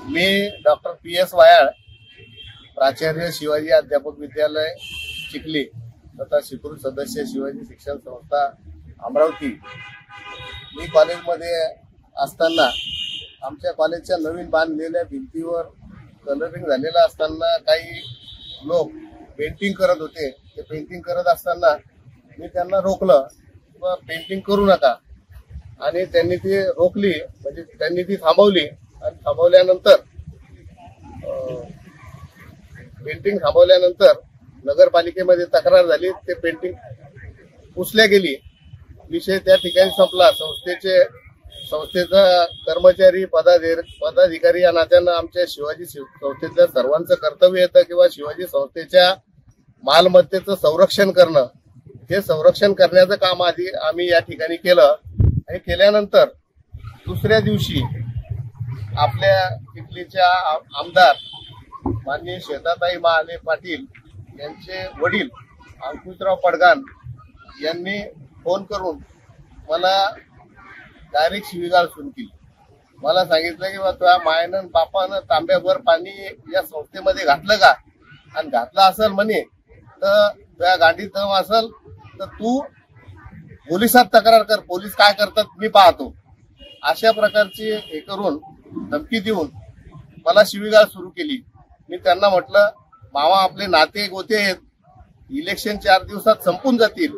मी doctor PS Wayal, प्राचार्य शिवाजी अध्यापक विद्यालय चिखली तथा स्वीकृत सदस्य शिवाजी शिक्षण संस्था अमरावती। मी कॉलेजमध्ये असताना आमच्या कॉलेजच्या नवीन बांधलेल्या भिंतीवर कलरिंग झालेला असताना काही लोक पेंटिंग करत होते। ते पेंटिंग करत असताना मी त्यांना रोखलं, पेंटिंग करू नका, आणि त्यांनी ती रोखली, म्हणजे त्यांनी ती थांबवली। आणि पेंटिंग थांबवल्यानंतर नगरपालिकेमध्ये तक्रार झाली, ते पेंटिंग पुसल्या गेली। विषय त्या ठिकाणी संपला। संस्थेचा कर्मचारी पदाधिकारी या नात्यानं आमच्या शिवाजी संस्थेतल्या सर्वांचं कर्तव्य येतं किंवा शिवाजी संस्थेच्या मालमत्तेचं संरक्षण करणं, हे संरक्षण करण्याचं काम आधी आम्ही या ठिकाणी केलं। आणि केल्यानंतर दुसऱ्या दिवशी आपल्या चिखलीच्या आमदार माननीय श्वेताताई महाले पाटील यांचे वडील अंकुशराव पडगाण यांनी फोन करून मला डायरेक्ट शिवीगाळ सुरू केली। मला सांगितलं की तुझ्या मायनं बापानं तांब्याभर पाणी या संस्थेमध्ये घातलं का, आणि घातलं असेल म्हणे तर तुझ्या गाडीत दम असेल तर तू पोलिसात तक्रार कर, पोलीस काय करतात मी पाहतो। अशा प्रकारची हे करून धमकी देऊन मला शिवीगाळ सुरू केली। मी त्यांना म्हटलं, मामा आपले नाते गोते आहेत, इलेक्शन 4 दिवसात संपून जातील,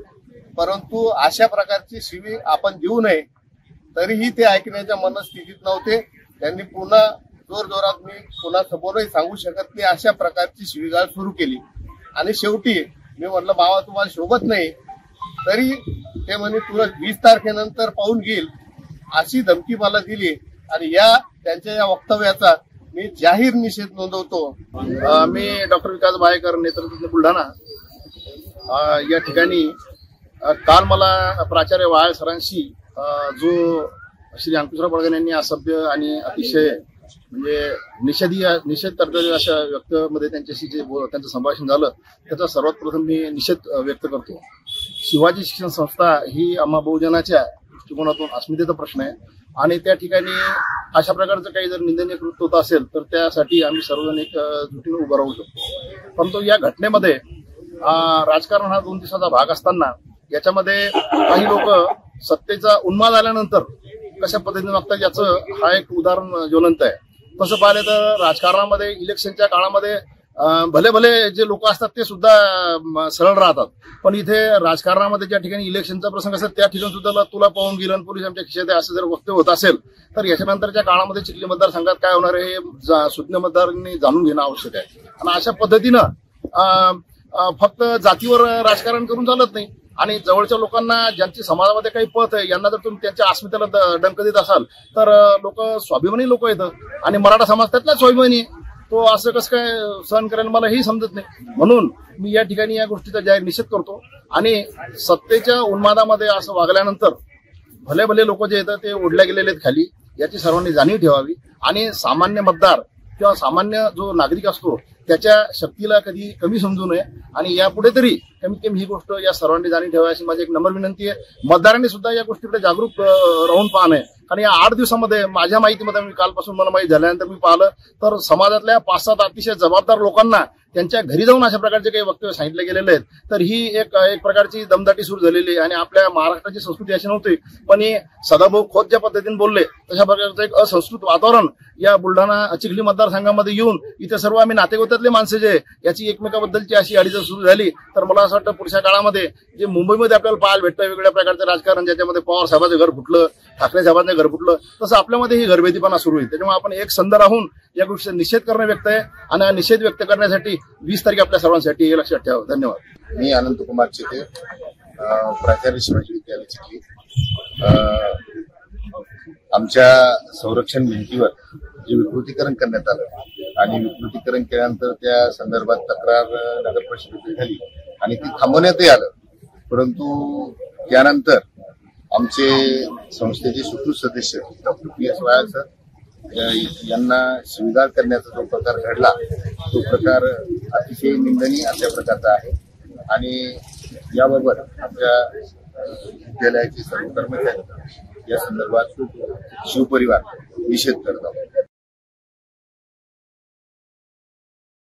परंतु अशा प्रकारची शिवी आपण देऊ नये। तरीही ते ऐकण्याच्या मनस्थितीत नव्हते। त्यांनी पुन्हा जोरजोरात, मी पुन्हा समोरही सांगू शकत नाही, अशा प्रकारची शिवीगाळ सुरू केली। आणि शेवटी मी म्हटलं, मामा तुम्हाला शोभत नाही, तरी ते म्हणे तुला 20 तारखेनंतर पाहून घेईल, अशी धमकी मला दिली। आणि त्यांच्या या वक्तव्याचा मी जाहीर निषेध नोंदवतो। मी डॉक्टर विकास भायेकर, नेतृत्व बुलढाणा या ठिकाणी काल मला प्राचार्य वायाळ सरांशी जो श्री अंकुशराव पडगाण यांनी असभ्य आणि अतिशय म्हणजे निषेध करणाऱ्या अशा व्यक्तीमध्ये त्यांच्याशी जे त्यांचं संभाषण झालं, त्याचा सर्वात प्रथम मी निषेध व्यक्त करतो। शिवाजी शिक्षण संस्था ही आम्हा बहुजनाच्या दृष्टिकोनातून अस्मितेचा प्रश्न आहे, आणि त्या ठिकाणी अशा प्रकारचं काही जर निंदनीय कृत्य होत असेल तर त्यासाठी आम्ही सर्वजण एक जुटीने उभं राहू शकतो। परंतु या घटनेमध्ये राजकारण हा 2 दिवसाचा भाग असताना याच्यामध्ये काही लोक सत्तेचा उन्माद आल्यानंतर कशा पद्धतीने वागतात याचं हा एक उदाहरण ज्वलंत आहे। तसं पाहिलं तर राजकारणामध्ये इलेक्शनच्या काळामध्ये भले भले जे लोक असतात ते सुद्धा सरळ राहतात, पण इथे राजकारणामध्ये ज्या ठिकाणी इलेक्शनचा प्रसंग असतात त्या ठिकाणी सुद्धा तुला पाहून गेलं पोलीस आमच्या खिशात आहे असं जर वक्तव्य होत असेल तर याच्यानंतरच्या काळामध्ये चिखली मतदारसंघात काय होणार आहे हे सुज्ञ मतदारांनी जाणून घेणं आवश्यक आहे। आणि अशा पद्धतीनं फक्त जातीवर राजकारण करून चालत नाही, आणि जवळच्या लोकांना ज्यांची समाजामध्ये काही पत आहे यांना जर तुम्ही त्यांच्या अस्मितेला डंक देत असाल तर लोक स्वाभिमानी लोक येतं, आणि मराठा समाज त्यातला स्वाभिमानी आहे, तो असं कसं काय सहन करेल मला हेही समजत नाही। म्हणून मी या ठिकाणी या गोष्टीचा जाहीर निषेध करतो। आणि सत्तेच्या उन्मादामध्ये असं वागल्यानंतर भले भले लोक जे येतात ते ओढल्या गेलेले आहेत खाली, याची सर्वांनी जाणीव ठेवावी। आणि सामान्य मतदार किंवा सामान्य जो नागरिक असतो त्याच्या शक्तीला कधी कमी समजू नये, आणि यापुढे तरी कमीत कमी ही गोष्ट या सर्वांनी जाणीव ठेवावी अशी माझी एक नम्र विनंती आहे। मतदारांनी सुद्धा या गोष्टीकडे जागरूक राहून पाहणे, कारण या 8 दिवसामध्ये माझ्या माहितीमध्ये मी कालपासून मला माहिती झाल्यानंतर मी पाहिलं तर समाजातल्या 5-7 अतिशय जबाबदार लोकांना त्यांच्या घरी जाऊन अशा प्रकारचे काही वक्तव्य सांगितले गेलेले आहेत। तर ही एक प्रकारची दमदाटी सुरू झालेली आहे, आणि आपल्या महाराष्ट्राची संस्कृती अशी नव्हती, पण हे सदाभाऊ खोत ज्या पद्धतीने बोलले तशा प्रकारचं एक असंस्कृत वातावरण या बुलढाणा चिखली मतदारसंघामध्ये येऊन इथे सर्व आम्ही नातेगोत्यातले माणसं जे याची एकमेकाबद्दलची अशी अडीच सुरू झाली, तर मला असं वाटतं पुढच्या काळामध्ये जे मुंबईमध्ये आपल्याला पाहायला भेटतं वेगवेगळ्या प्रकारचं राजकारण, ज्याच्यामध्ये पवार साहेबांचं घर फुटलं, ठाकरे साहेबांचं घर फुटलं, तसं आपल्यामध्ये ही घरभेदीपणा सुरू होईल। त्याच्यामुळे आपण एक संध राहून या गोष्टीचा निषेध करणं व्यक्त आहे, आणि हा निषेध व्यक्त करण्यासाठी 20 तारीख आपल्या सर्वांसाठी हे लक्षात ठेवा। धन्यवाद। मी अनंत कुमार चिते, प्राचार्य शिवाजी विद्यालय चिखली। आमच्या संरक्षण भिंतीवर जे विकृतीकरण करण्यात आलं आणि विकृतीकरण केल्यानंतर त्या संदर्भात तक्रार नगर परिषदेत झाली आणि ती थांबवण्यातही आलं, परंतु त्यानंतर आमचे संस्थेचे स्वीकृत सदस्य डॉक्टर PS वायाळ सर यांना शिवीगाळ करण्याचा जो प्रकार घडला तो प्रकार अतिशय निंदनीय अशा प्रकारचा आहे, आणि याबाबत आमच्या विद्यालयाचे सर्व कर्मचारी या संदर्भात शिवपरिवार निषेध करत आहोत।